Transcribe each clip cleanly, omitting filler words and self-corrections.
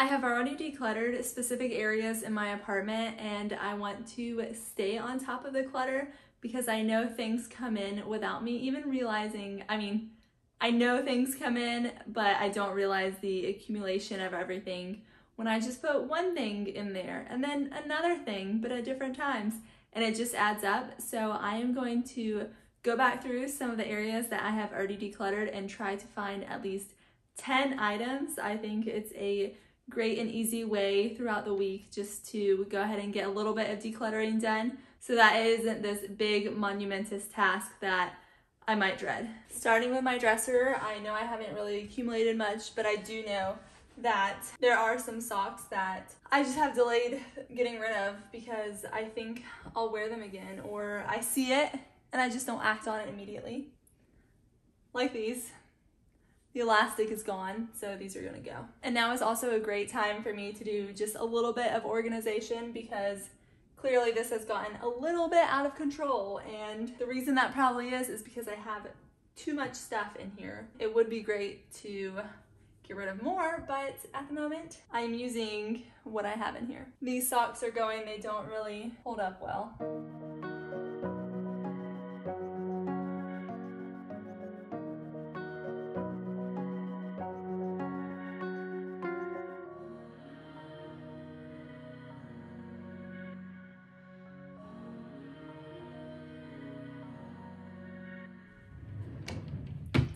I have already decluttered specific areas in my apartment, and I want to stay on top of the clutter because I know things come in without me even realizing. I know things come in, but I don't realize the accumulation of everything when I just put one thing in there and then another thing, but at different times, and it just adds up. So I am going to go back through some of the areas that I have already decluttered and try to find at least 10 items. I think it's a great and easy way throughout the week just to go ahead and get a little bit of decluttering done, so that it isn't this big monumentous task that I might dread. Starting with my dresser, I know I haven't really accumulated much, but I do know that there are some socks that I just have delayed getting rid of because I think I'll wear them again, or I see it and I just don't act on it immediately. Like these. The elastic is gone, so these are gonna go. And now is also a great time for me to do just a little bit of organization because clearly this has gotten a little bit out of control, and the reason that probably is because I have too much stuff in here. It would be great to get rid of more, but at the moment I'm using what I have in here. These socks are going, they don't really hold up well.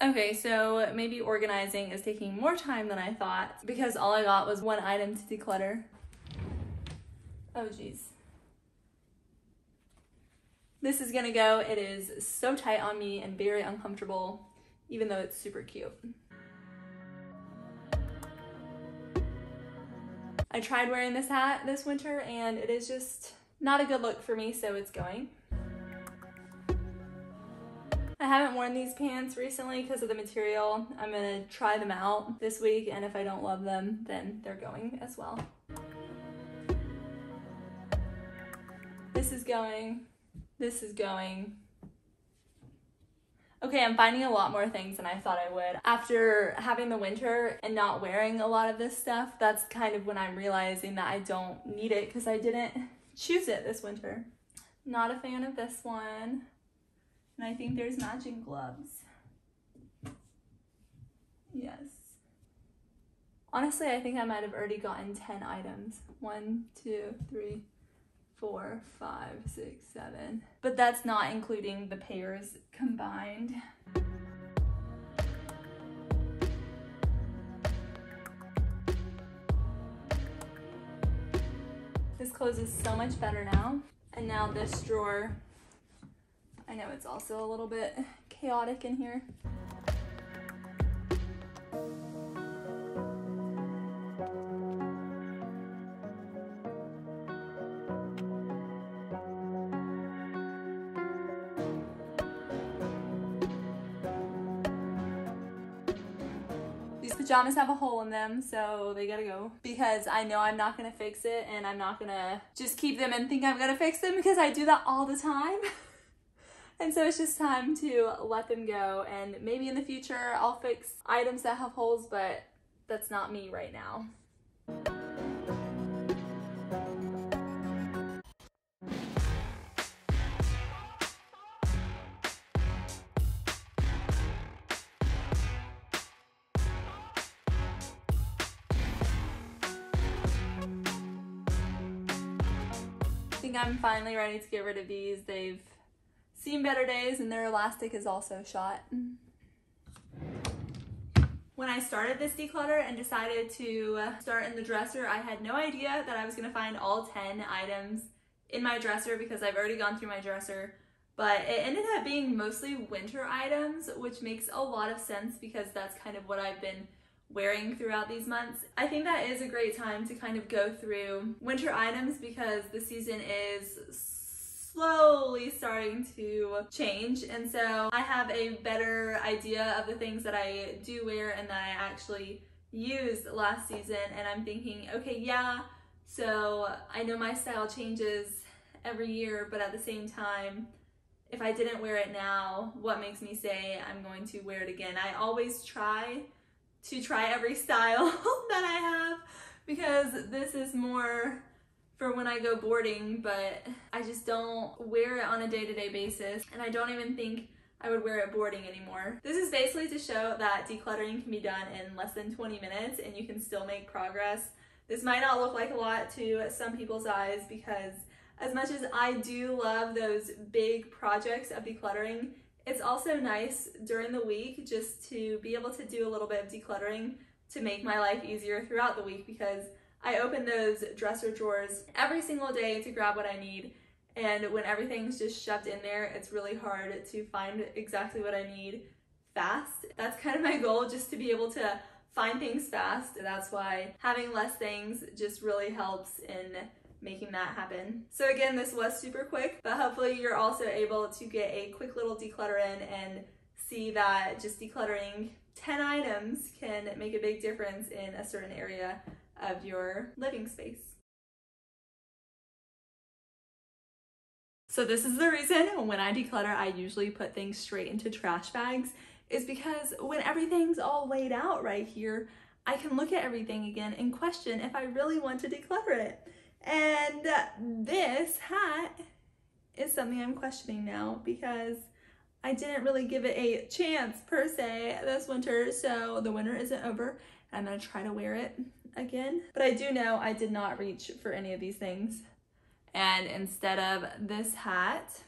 Okay, so maybe organizing is taking more time than I thought because all I got was one item to declutter. Oh geez. This is gonna go. It is so tight on me and very uncomfortable, even though it's super cute. I tried wearing this hat this winter and it is just not a good look for me, so it's going. I haven't worn these pants recently because of the material. I'm gonna try them out this week, and if I don't love them, then they're going as well. This is going. This is going. Okay, I'm finding a lot more things than I thought I would. After having the winter and not wearing a lot of this stuff, that's kind of when I'm realizing that I don't need it because I didn't choose it this winter. Not a fan of this one. And I think there's matching gloves. Yes. Honestly, I think I might have already gotten 10 items. 1, 2, 3, 4, 5, 6, 7. But that's not including the pairs combined. This closes so much better now. And now this drawer, I know it's also a little bit chaotic in here. These pajamas have a hole in them, so they gotta go because I know I'm not gonna fix it, and I'm not gonna just keep them and think I'm gonna fix them because I do that all the time. And so it's just time to let them go, and maybe in the future I'll fix items that have holes, but that's not me right now. I think I'm finally ready to get rid of these. They've seen better days, and their elastic is also shot. When I started this declutter and decided to start in the dresser, I had no idea that I was gonna find all 10 items in my dresser because I've already gone through my dresser, but it ended up being mostly winter items, which makes a lot of sense because that's kind of what I've been wearing throughout these months. I think that is a great time to kind of go through winter items because the season is slowly starting to change, and so I have a better idea of the things that I do wear and that I actually used last season, and I'm thinking, okay, yeah, so I know my style changes every year, but at the same time, if I didn't wear it now, what makes me say I'm going to wear it again? I always try to try every style that I have because because this is more for when I go boarding, but I just don't wear it on a day-to-day basis, and I don't even think I would wear it boarding anymore. This is basically to show that decluttering can be done in less than 20 minutes and you can still make progress. This might not look like a lot to some people's eyes because as much as I do love those big projects of decluttering, it's also nice during the week just to be able to do a little bit of decluttering to make my life easier throughout the week, because I open those dresser drawers every single day to grab what I need, and when everything's just shoved in there, it's really hard to find exactly what I need fast. That's kind of my goal, just to be able to find things fast. That's why having less things just really helps in making that happen. So again, this was super quick, but hopefully you're also able to get a quick little declutter in and see that just decluttering 10 items can make a big difference in a certain area of your living space. So this is the reason when I declutter, I usually put things straight into trash bags, is because when everything's all laid out right here, I can look at everything again and question if I really want to declutter it. And this hat is something I'm questioning now because I didn't really give it a chance per se this winter, so the winter isn't over. I'm gonna try to wear it again. But I do know I did not reach for any of these things. And instead of this hat,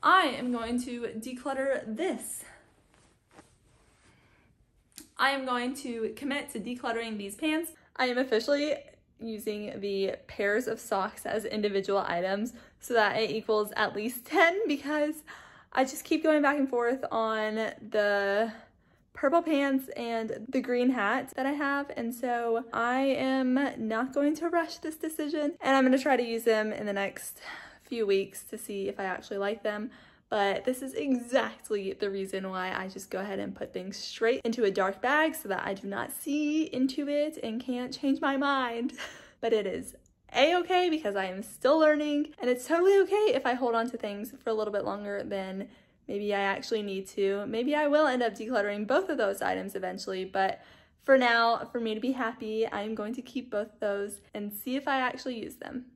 I am going to declutter this. I am going to commit to decluttering these pants. I am officially using the pairs of socks as individual items so that it equals at least 10, because I just keep going back and forth on the purple pants and the green hat that I have, and so I am not going to rush this decision, and I'm going to try to use them in the next few weeks to see if I actually like them. But this is exactly the reason why I just go ahead and put things straight into a dark bag so that I do not see into it and can't change my mind. But it is a-okay because I am still learning, and it's totally okay if I hold on to things for a little bit longer than maybe I actually need to. Maybe I will end up decluttering both of those items eventually, but for now, for me to be happy, I'm going to keep both of those and see if I actually use them.